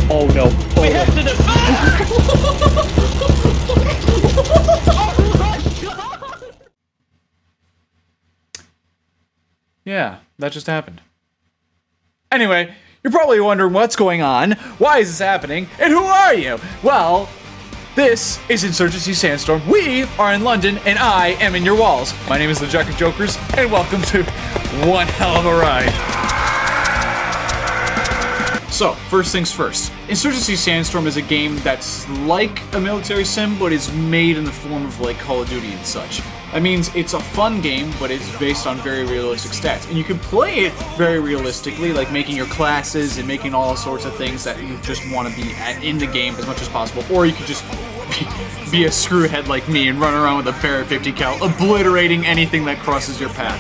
Oh no. Oh, We have to defend! Oh my god! Yeah, that just happened. Anyway, you're probably wondering what's going on, why is this happening, and who are you? Well, this is Insurgency Sandstorm. We are in London, and I am in your walls. My name is the Jack of Jokers, and welcome to one hell of a ride. So, first things first. Insurgency Sandstorm is a game that's like a military sim, but is made in the form of like Call of Duty and such. That means it's a fun game, but it's based on very realistic stats. And you can play it very realistically, like making your classes and making all sorts of things that you just want to be in the game as much as possible. Or you could just be a screwhead like me and run around with a Barrett 50 cal, obliterating anything that crosses your path.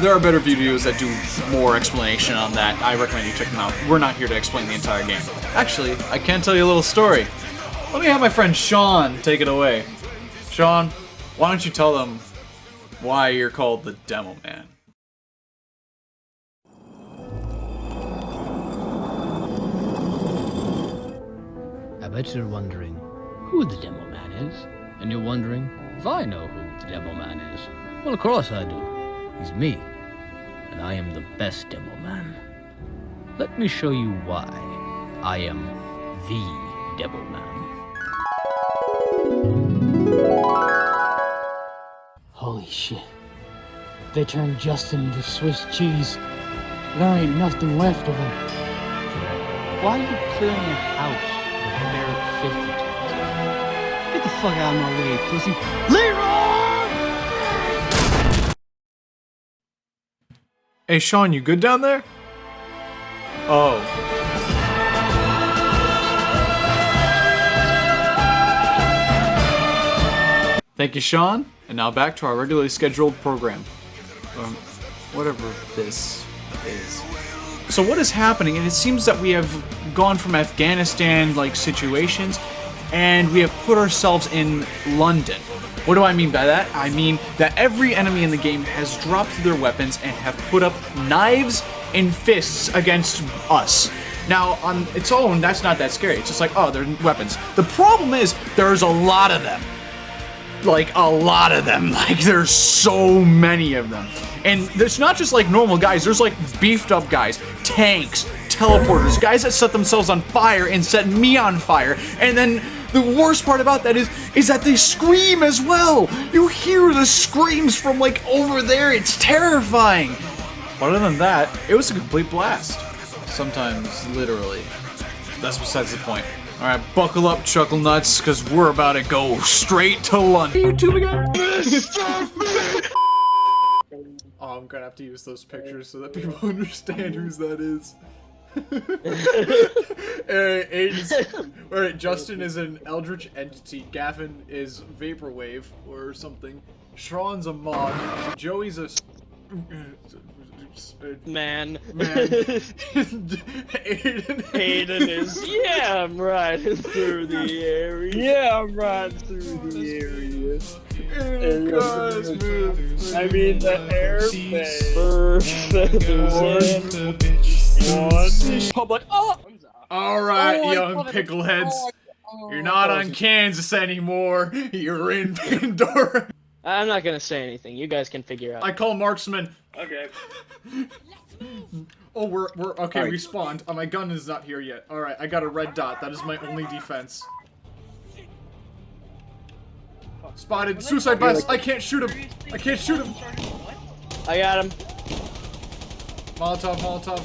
There are better videos that do more explanation on that. I recommend you check them out. We're not here to explain the entire game. Actually, I can tell you a little story. Let me have my friend Sean take it away. Sean, why don't you tell them why you're called the Demo Man? I bet you're wondering who the Demo Man is. And you're wondering if I know who the Demo Man is. Well, of course I do. He's me. And I am the best Demo Man. Let me show you why I am the Demo Man. Holy shit. They turned Justin into Swiss cheese. There ain't nothing left of him. Why are you clearing your house with Barrett 50 tons? Get the fuck out of my way, pussy. Leroy! Hey Sean, you good down there? Oh. Thank you, Sean. And now back to our regularly scheduled program. Whatever this is. So what is happening? And it seems that we have gone from Afghanistan-like situations, and we have put ourselves in London. What do I mean by that? I mean that every enemy in the game has dropped their weapons and have put up knives and fists against us. Now, on its own, that's not that scary. It's just like, oh, they're weapons. The problem is, there's a lot of them. Like, a lot of them. Like, there's so many of them. And there's not just, like, normal guys. There's, like, beefed up guys, tanks, teleporters, guys that set themselves on fire and set me on fire. And then the worst part about that is that they scream as well. You hear the screams from, like, over there. It's terrifying. But other than that, it was a complete blast. Sometimes, literally. That's besides the point. Alright, buckle up, chuckle nuts, because we're about to go straight to London. YouTube again? Oh, I'm gonna have to use those pictures so that people understand whose that is. Alright, Justin is an eldritch entity, Gavin is vaporwave or something, Sean's a mod, Joey's a Man. Aiden is, yeah, I'm riding through the area. Yeah, I'm riding through the area. I mean the airbase. Public. Oh! Alright, young pickleheads. You're not on Kansas anymore. You're in Pandora. I'm not gonna say anything. You guys can figure out. I call marksman. Okay. Oh, we're okay. Right. We spawned. Oh, my gun is not here yet. All right, I got a red dot. That is my only defense. Spotted. Suicide bus. I can't shoot him. I can't shoot him. I got him. Molotov. Molotov.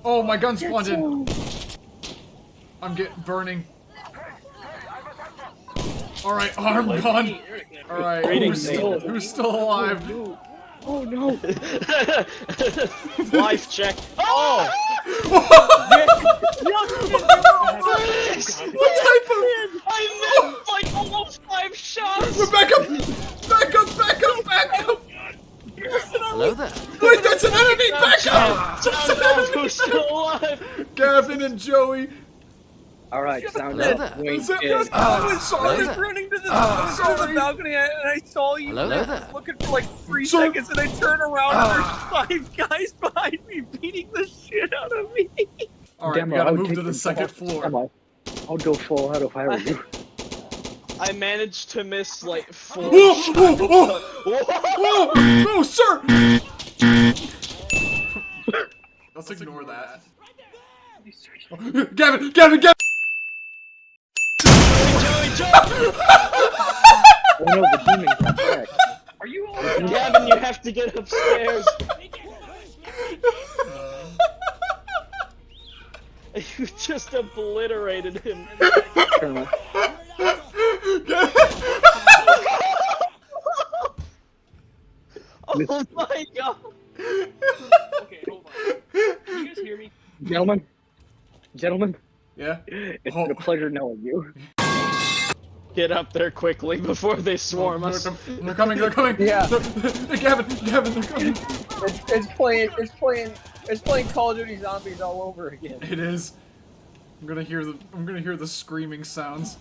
Oh, my gun spawned in. I'm getting burning. All right, arm gun. All right, who's still alive? Oh no! Life check. Oh! What type of? I missed like almost 5 shots. We're back up! Back up! Back up! Back up! Hello there. Wait, that's an enemy! Back up! Who's still alive? Gavin and Joey. Alright, sound Hello up. there. Wait, I was hello there. running to the, balcony and I saw you. Hello I was there. looking for like 3 Sir. seconds and I turn around and there's 5 guys behind me beating the shit out of me. All right, we Demo, gotta I would move take to the them second all. floor. Demo, I'll go full out if I were you. I managed to miss like 4 Whoa, no, sir! Let's ignore that. Gavin! Oh no, the demon got back. Are you all Gavin, you have to get upstairs. You just obliterated him. Turn around. Oh my god. Okay, hold on. Can you guys hear me? Gentlemen, Yeah? it's been a pleasure knowing you. Get up there quickly before they swarm us. They're coming. Yeah. Gavin, they're coming. It's playing Call of Duty Zombies all over again. It is. I'm gonna hear the screaming sounds.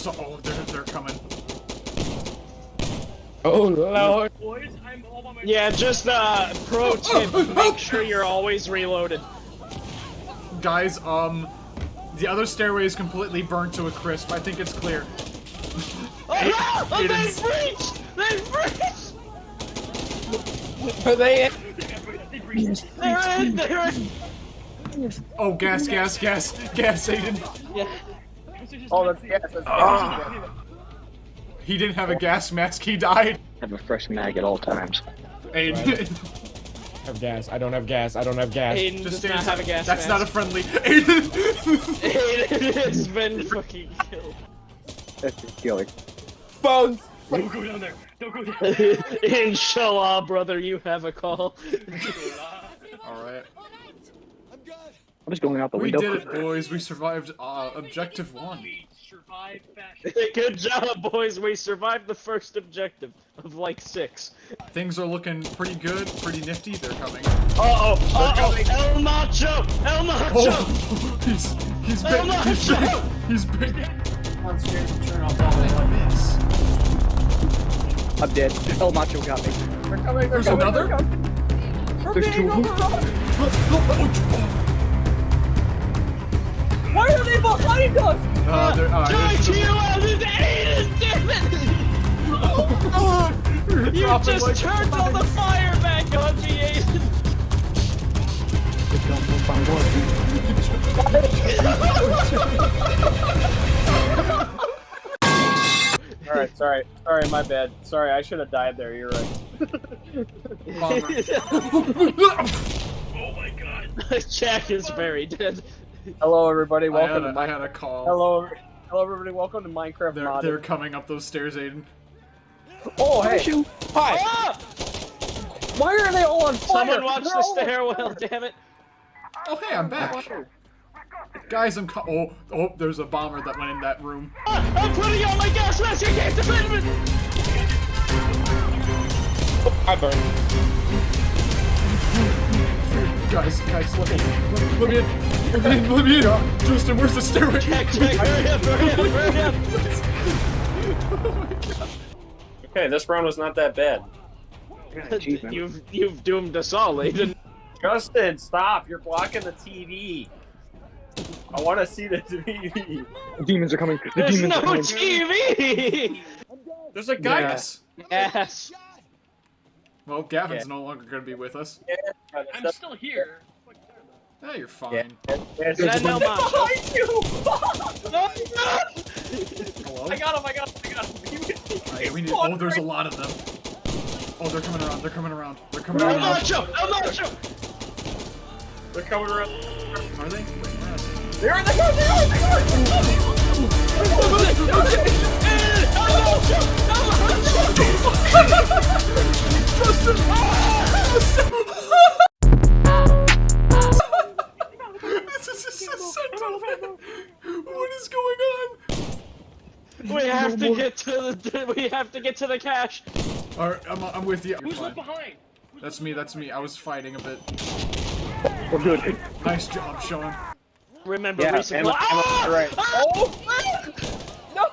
Oh, they're coming. Oh lord. Boys, I'm all by myself. Yeah, just pro tip, make sure you're always reloaded. Guys, the other stairway is completely burnt to a crisp. I think it's clear. They've breached! They've breached! Are they in? They're in! Oh, gas, Aiden. Yeah. Oh, that's gas. He didn't have a gas mask, he died. Have a fresh mag at all times. Aiden. Have gas. I don't have gas. I don't have gas. Aiden does not have a gas That's mask. not a friendly. Aiden! Aiden has been fucking killed. That's just killing. Bones! Don't go down there! Don't go down there! Inshallah, brother, you have a call. Alright. I'm just going out the We window. did it, boys. We survived objective 1. Good job, boys. We survived the first objective of like 6. Things are looking pretty good, pretty nifty. They're coming. Uh-oh! El Macho! El Macho! Oh, he's big. He's big. I'm scared to turn off all the Miss. I'm dead. El Macho got me. They're coming, There's another? There's 2 of them. Why are they behind us? They're, Aiden, damn it! You just turned all the fire back on me, Aiden! Alright, sorry, my bad. Sorry, I should have died there, you're right. Oh my god. Jack is very dead. Hello everybody, welcome to I had a call. Hello everybody, welcome to Minecraft Modded. They're coming up those stairs, Aiden. Oh, hey! Hi! Ah! Why are they all on fire? Someone watch the stairwell, damn it. Oh, hey, I'm back. Guys, oh, there's a bomber that went in that room. I'm putting on my gas mask, you can't defend me! I burned. Guys, let me in. Justin, where's the stairway? Jack, hurry up! Oh my god. Okay, this round was not that bad. You've doomed us all, Aiden. Justin, stop! You're blocking the TV. I want to see the TV. The demons are coming. The There's demons no are coming. TV! There's a guy. Yes. Well, Gavin's no longer going to be with us. I'm still here. Yeah, you're fine. Is that no Macho? Behind you! No! Hello? I got him. We need. Oh, there's a lot of them. Oh, they're coming around. They're coming El around. Macho! El Macho! They're coming around. Are they? They are! This is just a sentinel. What is going on? We have to get to the cache. Alright, I'm with you. You're Who's fine. left behind? That's me. I was fighting a bit. We're good. Nice job, Sean. Remember, Yeah, resupply. ammo, Ah! right. Oh! No!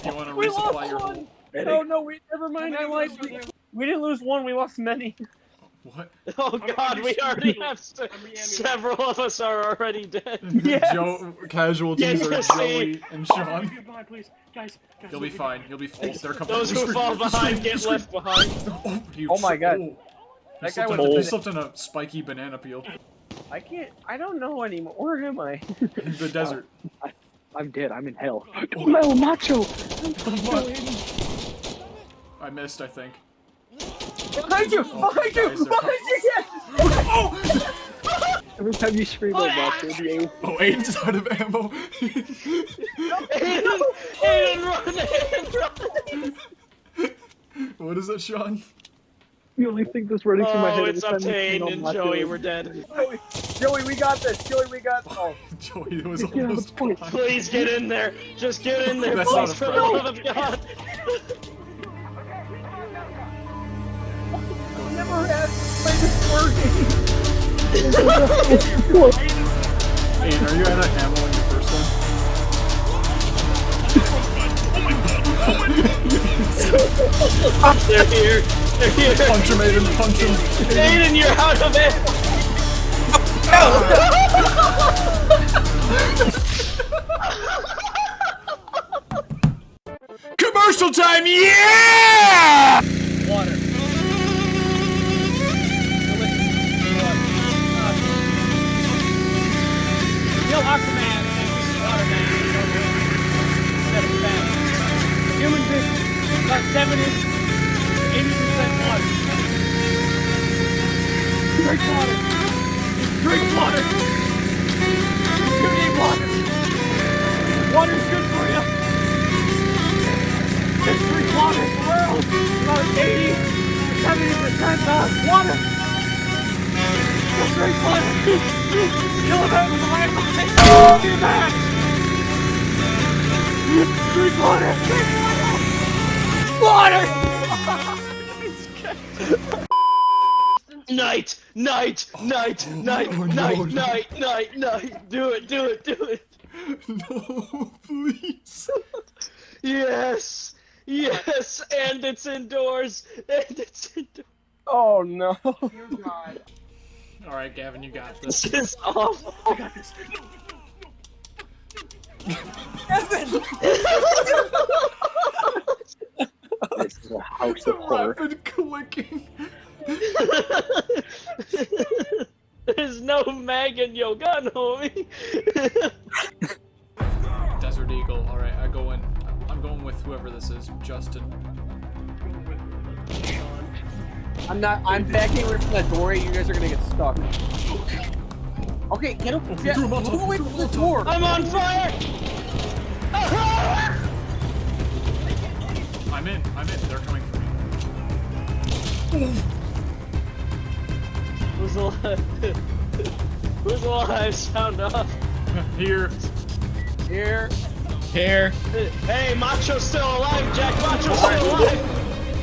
You want to We lost resupply your one! whole... No, no, never mind. I lied. We didn't lose one, we lost many. What? Oh God, we already have several of us are already dead. Yes. Casualties are Yes, Joey and Sean. Please. Guys, You'll be fine. You'll be. Oh, they're coming. Those who fall behind get left behind. Oh, you Oh my God. He That guy slipped, was on, he a- slipped on a spiky banana peel. I don't know anymore. Where am I? The desert. I'm dead. I'm in hell. No, macho. I missed, I think. Behind you! Behind you! guys, they're Behind you! Yes! Oh! Every time you scream like macho, the aim. Oh, Aiden's out of ammo. Aiden, run! What is that, Sean? The only thing that's running through my head Oh, is it's up to sending Aiden and macho. Joey. We're dead. Joey, we got this! Joey, we got this! Oh, Joey, it was Get out of almost the way. gone. Please get in there. Just get in there, That's not please, a for the friend. love of God. I've never had this working! Aiden, are you out of ammo in your first one? They're here. They're here. Punch him, Aiden, punch him. Aiden, you're out of it. Commercial time, yeah! Water. Kill Aquaman and Waterman. Instead of fat. Human being got 80% water. Drink water. Drink water. You need water. Water's good for you. Just drink water. The world about 80 to 70% water. Just drink water. Kill him with the light. Get back. Drink water. Water. Night. Do it. No, please. Yes. And it's indoors. Oh no. Alright, Gavin, you got this. This is awful. This is a house of horror. Rapid clicking. There's no mag in your gun, homie. Desert Eagle. Alright, I'm going with whoever this is. Justin. I'm backing away from that door. You guys are gonna get stuck. Okay, get up. Move away from the door. I'm on fire. I'm in. They're coming for me. Who's alive? Who's alive? Sound off. Here. Here. Hey, Macho's still alive, Jack. Macho's still alive.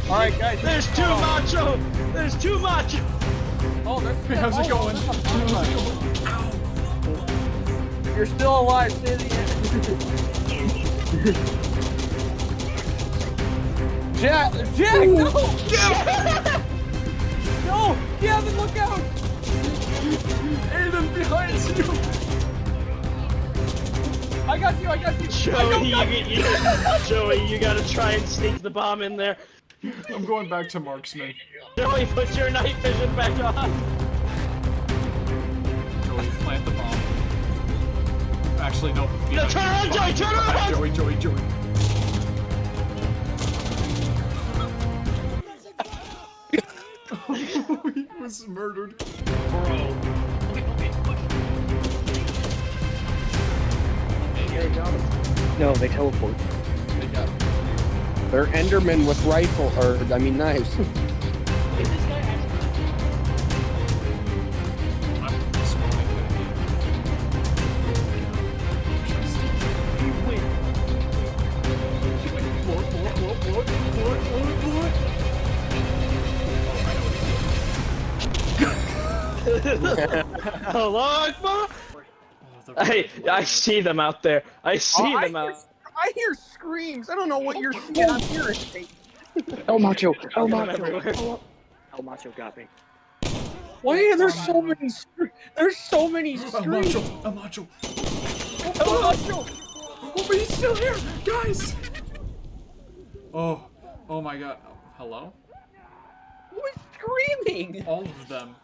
All right, guys. There's two Macho. Oh, there's. Hey, how's it going? If you're still alive, stay at the end. Jack, no! No! Gavin, look out! Aiden, behind you! I got you! Joey, you gotta try and sneak the bomb in there. I'm going back to marksman. Joey, put your night vision back on. Joey, plant the bomb. Actually, no. No, turn around, Joey, turn around! Joey. He was murdered. No, they teleport. They're Endermen with knives. Allah Akbar! Oh, I see them out there. I see them out. I hear screams. I don't know what you're seeing. I'm hearing. El Macho. El Come Macho. everywhere. El Macho got me. Why are there so many? There's so many El screams. Macho. El Macho. El Macho. Oh, but he's still here, guys. Oh my God. Hello? Who is screaming? All of them.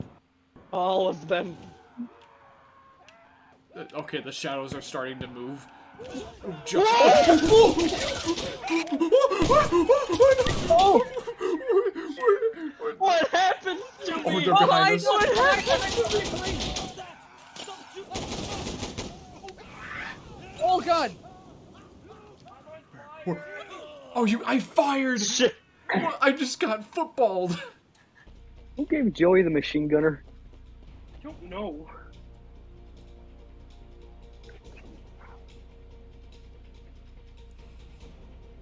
All of them. Okay, the shadows are starting to move. What happened to Oh, me? they're behind us. What happened? Oh God. Oh, I fired! Shit. I just got footballed. Who gave Joey the machine gunner? I don't know.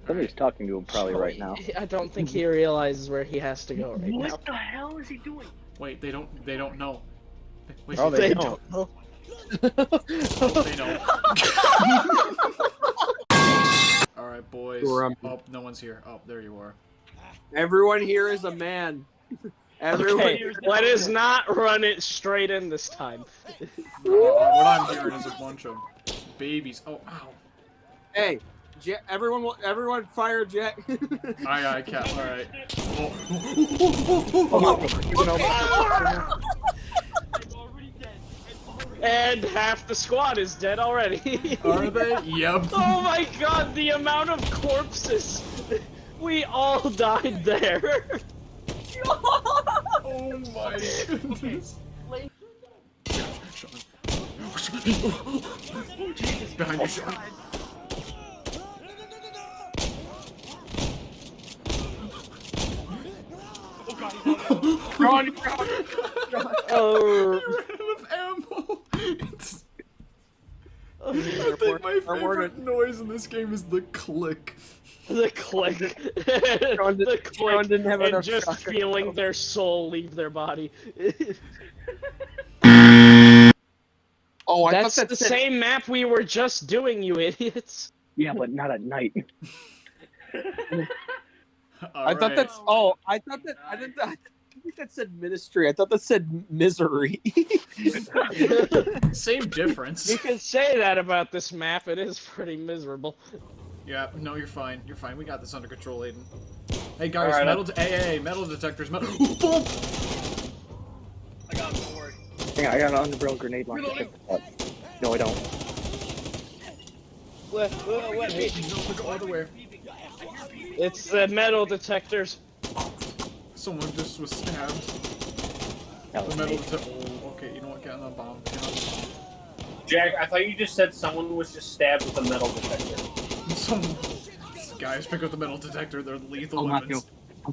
Somebody's talking to him probably right now. I don't think he realizes where he has to go right now. What the hell is he doing? Wait, they don't know. Wait, Oh, They they don't know. they know. Alright, boys. We're, Oh, no one's here. Oh, there you are. Everyone here is a man. Everyone Okay, here is let us not run it straight in this time. What I'm hearing is a bunch of babies. Oh, ow. Hey, everyone fire Jack. I can't. Alright. And half the squad is dead already. Are they? Yep. Oh my God, the amount of corpses. We all died there. Oh my goodness. Behind you, Sean. Run. Oh. You ran out of ammo. I think my favorite noise in this game is the click. The click. Sean The click. didn't have And enough just shotgun feeling shells. their soul leave their body. Oh, I That's thought the that said, same map we were just doing, you idiots. Yeah, but not at night. I thought that's. Oh, I thought that. I think that said ministry. I thought that said misery. Same difference. You can say that about this map. It is pretty miserable. Yeah, no, you're fine. You're fine. We got this under control, Aiden. Hey guys, Alright, hey, metal detectors, metal. Boom! I got him. Don't worry. Hang on, I got an underbarrel grenade launcher. Check this out. No, I don't. Look all the way. It's the metal detectors. Someone just was stabbed. That The was metal me. detector. Oh, okay, you know what? Get on the bomb. Get on. Jack, I thought you just said someone was just stabbed with a metal detector. Some guys pick up the metal detector. They're lethal El Macho.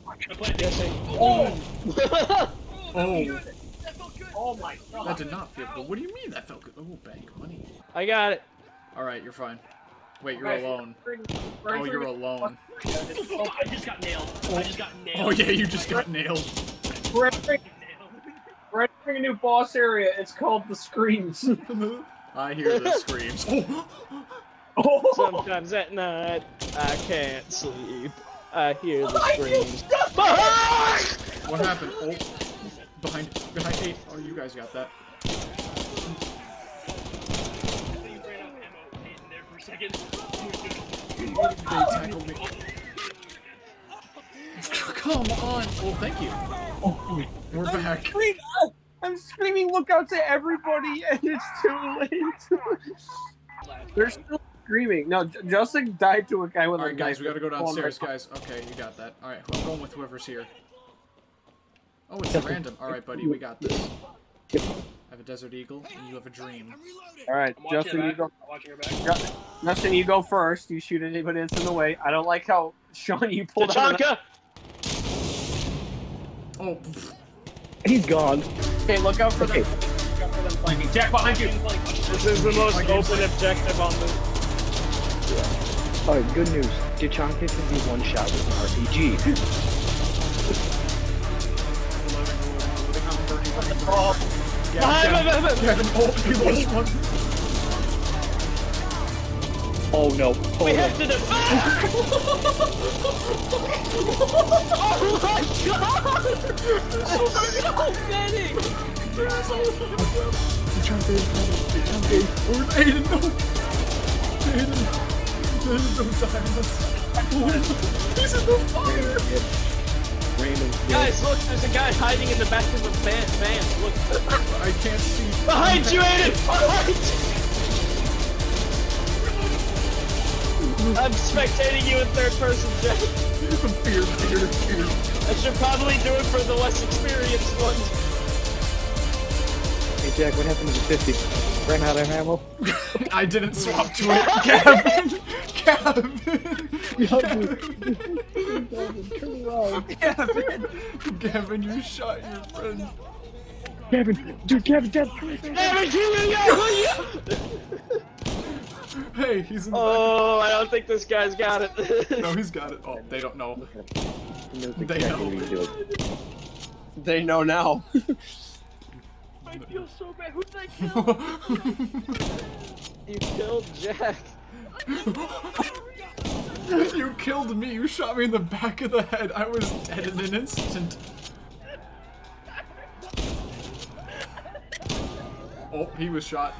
weapons. El Macho. Oh, Oh my that god. did not feel good. What do you mean that felt good? Oh, bank money. I got it. All right, you're fine. Wait, you're alone. Oh, you're alone. Oh, I just got nailed. I just got nailed. Oh yeah, you just got nailed. We're entering a new boss area. It's called the Screams. I hear the screams. Oh. Sometimes at night, I can't sleep. I hear the screams. What happened? Oh, behind 8. Oh, you guys got that. They tackled me. Come on! Oh, thank you. Oh, we're back. I'm screaming, look out to everybody, and it's too late. They're still screaming. No, Justin died to a guy with Alright, a guys, knife. we gotta go downstairs, guys. Okay, you got that. Alright, I'm going with whoever's here. Oh, it's random. Alright, buddy, we got this. I have a Desert Eagle, and you have a Dream. Alright, Justin, you go. Justin, you go first. You shoot anybody that's in the way. I don't like how, Sean, you pulled out. Tachanka! Oh, pff. He's gone. Okay, look out for Okay. them. Look out for them flanking. Jack, behind you. This is the most open objective on the... Alright, good news. Tachanka can be one shot with an RPG. Yeah, Gavin, oh, he lost one. Oh no. Oh We no. have to defend! Oh my god! There's so many! Jump in. Jump in. Aiden, no! Aiden, don't die on us. He's in the fire! Random. Guys, look, there's a guy hiding in the back of the van. Look. I can't see. Behind you, Aiden! Behind you! I'm spectating you in third person, Jack. Fear. I should probably do it for the less experienced ones. Hey Jack, what happened to the 50? Ran out of ammo? I didn't swap to it. Turn around. Gavin, you shot your friend. Gavin, dude, Gavin, Hey, he's in the Oh, I don't think this guy's got it. back. No, he's got it. Oh, they don't know. He knows They exactly know. what he's doing. They know now. I feel so bad. Who did I kill? You killed Jack. You killed me. You shot me in the back of the head. I was dead in an instant. Oh, he was shot.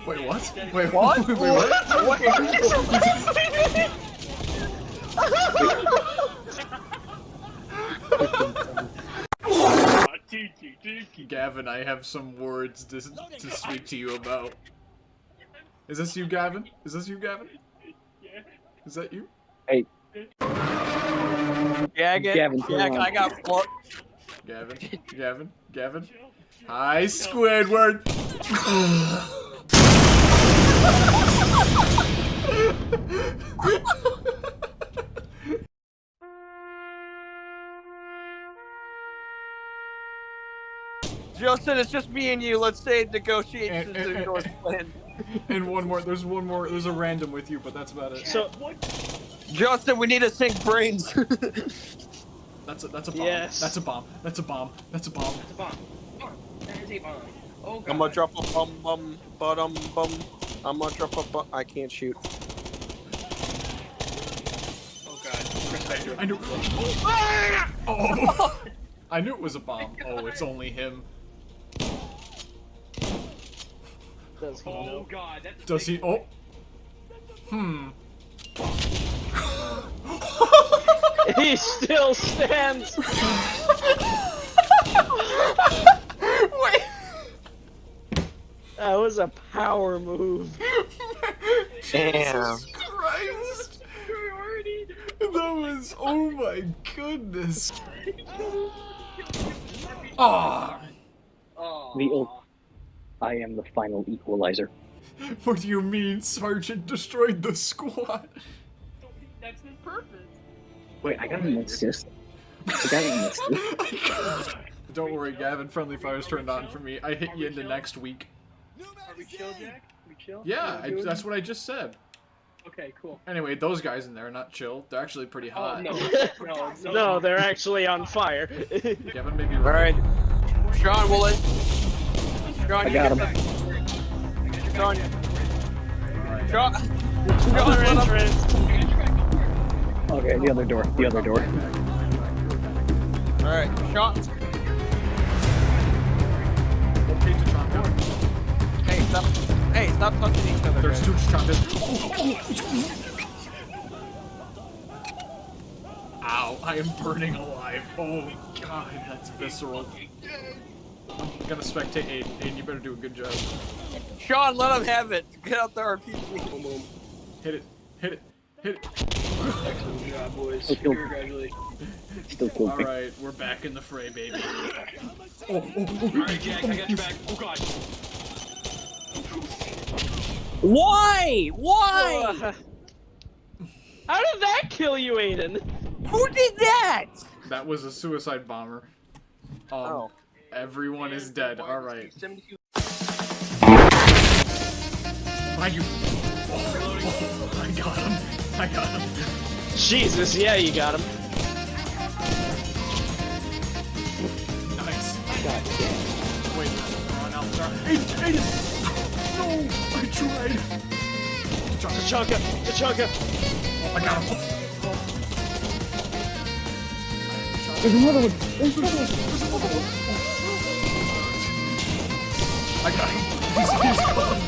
Wait, what? Wait, what? Wait, what? Gavin, I have some words to speak to you about. Is this you, Gavin? Is this you, Gavin? Is that you? Hey, Gavin, turn Jack, around. I got fucked. Gavin. Hi, Squidward. Justin, it's just me and you. Let's say negotiations And- are plan. And one more. There's one more. There's a random with you, but that's about it. So, Justin, we need to sync brains. That's a bomb. Yes. That's a bomb. That's a bomb. That's a bomb. I'm gonna drop a bum. I'm gonna drop a bum. I can't shoot. Oh god. I knew. Oh. I knew it was a bomb. Oh, it's only him. does he know? god, that's Does he? Oh. He still stands. Wait. That was a power move. Damn. Jesus Christ. That was. Oh my goodness. Ah. The old. I am the final equalizer. What do you mean, Sergeant destroyed the squad? That's his purpose. Wait, I got an assist. I got an assist. Don't worry, Gavin. Friendly fire's turned on for me. I hit you into next week. Are we chill, Jack? We chill? Yeah, that's what I just said. Okay, cool. Anyway, those guys in there are not chill. They're actually pretty hot. No, they're actually on fire. Gavin, maybe. All right, Sean, we'll let. Sean, I got him. Sean, Your entrance. Okay, the other door. The other door. all right, Sean. Hey, stop touching each other. There's guys. two choppers. Ow, I am burning alive. Oh god, that's visceral. I'm gonna spectate Aiden. Aiden, you better do a good job. Sean, let him have it. Get out the RPG. Boom, boom. Hit it. Hit it. Hit it. Excellent job, boys. Still killed. Congratulations. Still cool. Alright, we're back in the fray, baby. Alright, Jack, I got your back. Oh god. Why? Why? How did that kill you, Aiden? Who did that? That was a suicide bomber. Oh. Everyone is dead. Alright. 72. Behind you. Oh, I got him. I got him. Jesus, yeah, you got him. Nice. God damn. Wait, Aiden! No! I tried! Tachanka! Oh, I got him! There's another one. There's another one! I got him! He's gone!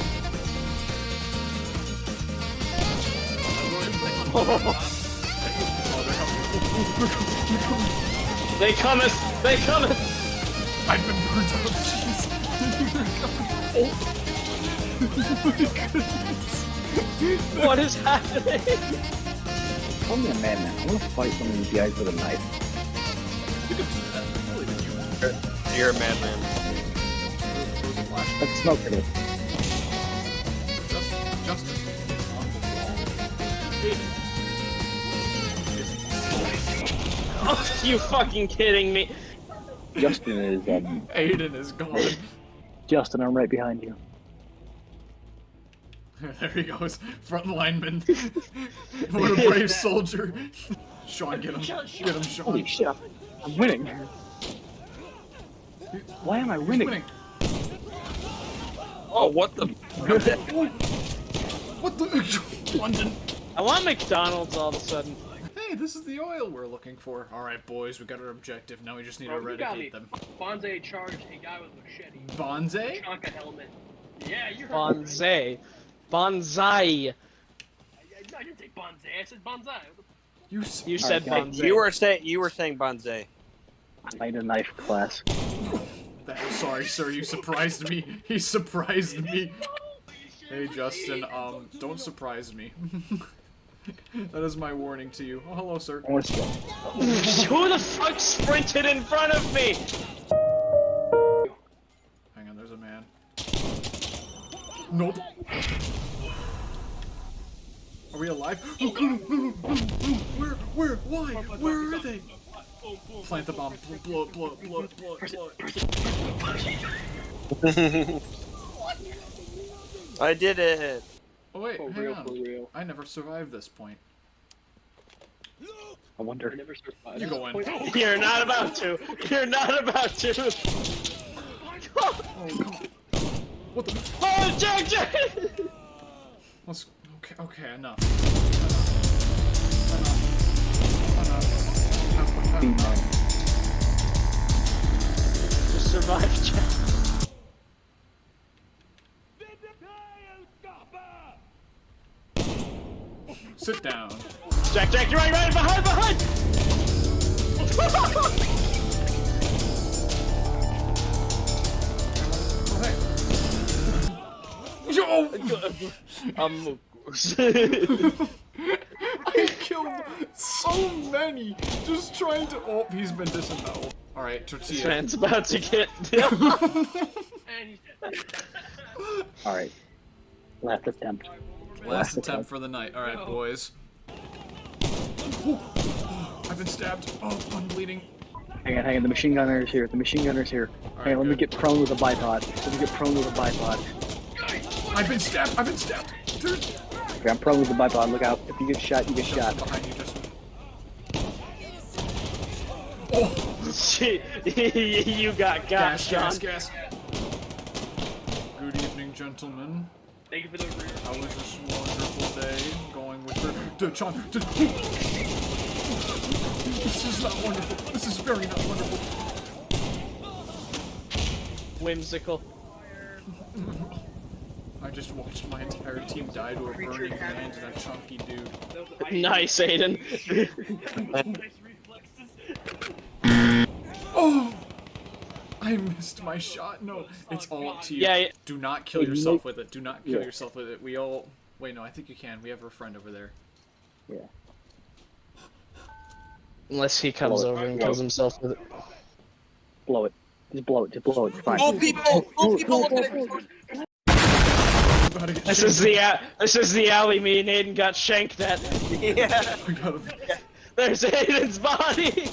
They cometh! They cometh! I've been burnt out, jeez! What is happening? Call me a madman. I want to fight someone in the eyes with a knife. You're a madman. Let's smoke for this. Justin. Oh, you fucking kidding me? Justin is, Aiden is gone. Justin, I'm right behind you. There he goes. Front lineman. What a brave soldier. Sean, get him. Get him, Sean. Holy shit, I'm winning. Why am I He's winning? winning. Oh, what the? What the? London. I want McDonald's all of a sudden. Hey, this is the oil we're looking for. Alright, boys, we got our objective. Now we just need to Bro, you got me. eradicate them. Bonze charged a guy with a machete. Bonze? Chonka helmet. Yeah, you heard Bonsai. Bonsai. I didn't say bonze. I said bonsai. You You said Alright, bonsai. You were saying Bonze. I need a knife class. Sorry, sir, you surprised me. He surprised me. Hey, Justin, don't surprise me. That is my warning to you. Oh, hello, sir. I want to Who the fuck sprinted in front of me? Hang on, there's a man. Nope. Are we alive? Where? Why? Where are they? Plant the bomb. Blow it. I did it. Oh wait, For hang real, on. for real. I never survived this point. I wonder. I never survived. You go in. You're not about to. You're not about to. Oh, come on. What the? Oh, Jack! Let's. Okay, enough. Just survive, Jack. Sit down. Jack, you're right, behind! Yo! I killed so many just trying to. Oh, he's been disemboweled. Alright, tortilla. Man's about to get. And he's dead. Alright. Last attempt. Last attempt for the night. Alright, boys. Ooh. I've been stabbed. Oh, I'm bleeding. Hang on, the machine gunner is here. The machine gunner is here. Hang on, let me get prone with a bipod. I've been stabbed. Dude. Okay, I'm prone with the bipod. Look out. If you get shot, you get shot. Behind you, just. Oh! Shit, you got Gas. Sean. Good evening, gentlemen. Thank you for the rear. How was this wonderful day? Going with her. This is not wonderful. This is very not wonderful. Whimsical. I just watched my entire team die to a burning hand and a chunky dude. Nice, Aiden. Oh! I missed my shot. No, it's all up to you. Yeah. Do not kill yourself with it. Do not kill yourself with it. We all. Wait, no, I think you can. We have a friend over there. Yeah. Unless he comes over and kills himself with it. Blow it. Just blow it. It's fine. Cool people look at it. This is the alley me and Aiden got shanked at. Yeah. We got him. There's Aiden's body.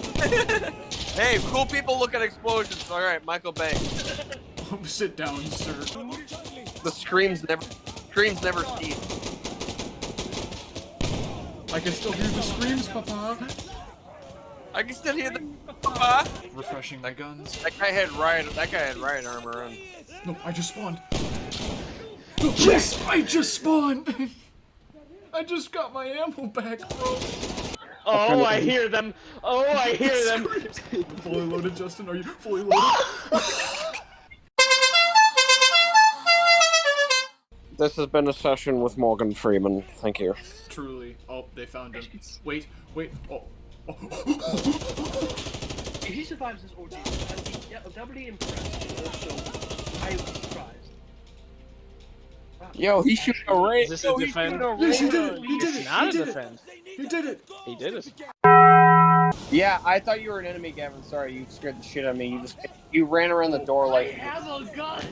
Hey, cool people look at explosions. All right, Michael Bay. Oh, sit down, sir. The screams never cease. I can still hear the screams, Papa. I can still hear the Refreshing the guns. That guy had riot armor on. No, I just spawned. No, please, I just spawned. I just got my ammo back, bro. Oh, I hear them. Oh, I hear them. Fully loaded, Justin. Are you fully loaded? This has been a session with Morgan Freeman. Thank you. Truly. Oh, they found him. Wait. Oh. If he survives this ordeal, I'll be doubly impressed. Also, I was surprised. Yo, he shooting a ray. Is this a defense? Yes, he did it. He did It's it. not He a did it. defense. He did it. He did it. Yeah, I thought you were an enemy, Gavin. Sorry, you scared the shit out of me. You ran around the door like. I have a gun.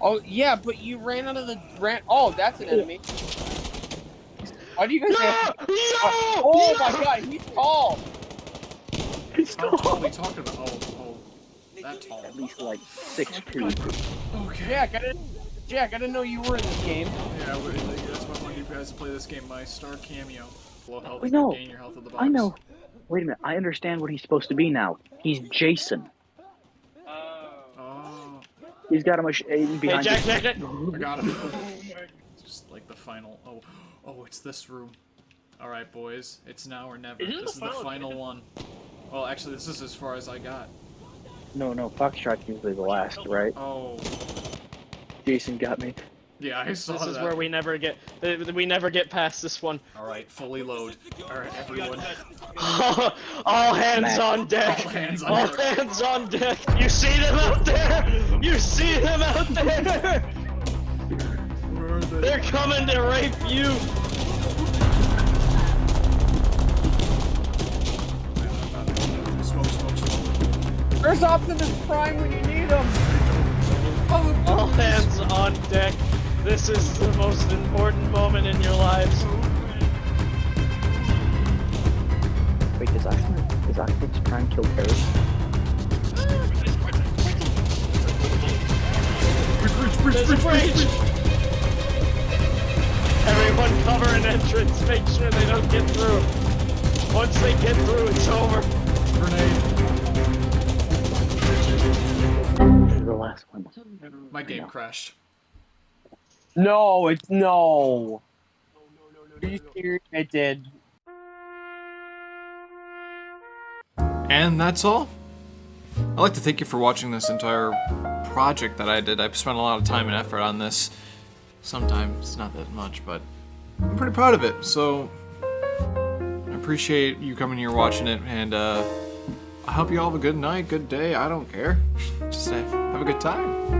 Oh yeah, but you ran out of the Oh, that's an enemy. Why do you guys have? Oh my god, he's tall. He's How tall are we tall. talking about? Oh, that tall. At least like 6'2". Okay. Jack, I didn't know you were in this game. Yeah, that's why I wanted you guys to play this game. My star cameo. Low health. Wait, no. Gain your health at the box. I know. Wait a minute. I understand what he's supposed to be now. He's Jason. Oh, He's got a machine behind Hey, him. Jack. I got him. It's just like the final. Oh, it's this room. All right, boys. It's now or never. This is the final one. Well, actually, this is as far as I got. No, Foxtrot's usually the last, right? Oh, Jason got me. yeah, I saw This is that. where we never get past this one. All right, fully load. All right, everyone. All hands on deck. All hands on All deck. hands on deck. You see them out there? You see them out there? Where are they? They're coming to rape you. Smoke. Where's Optimus Prime when you need him? All hands on deck. This is the most important moment in your lives. Wait, does Optimus Prime kill terrorists? There's a breach. Everyone cover an entrance. Make sure they don't get through. Once they get through, it's over. Grenade. This is the last one. My game crashed. No, no. Are you serious? It did. And that's all. I'd like to thank you for watching this entire project that I did. I've spent a lot of time and effort on this. Sometimes not that much, but I'm pretty proud of it. So I appreciate you coming here watching it, and I hope you all have a good night, good day. I don't care. Just have a good time.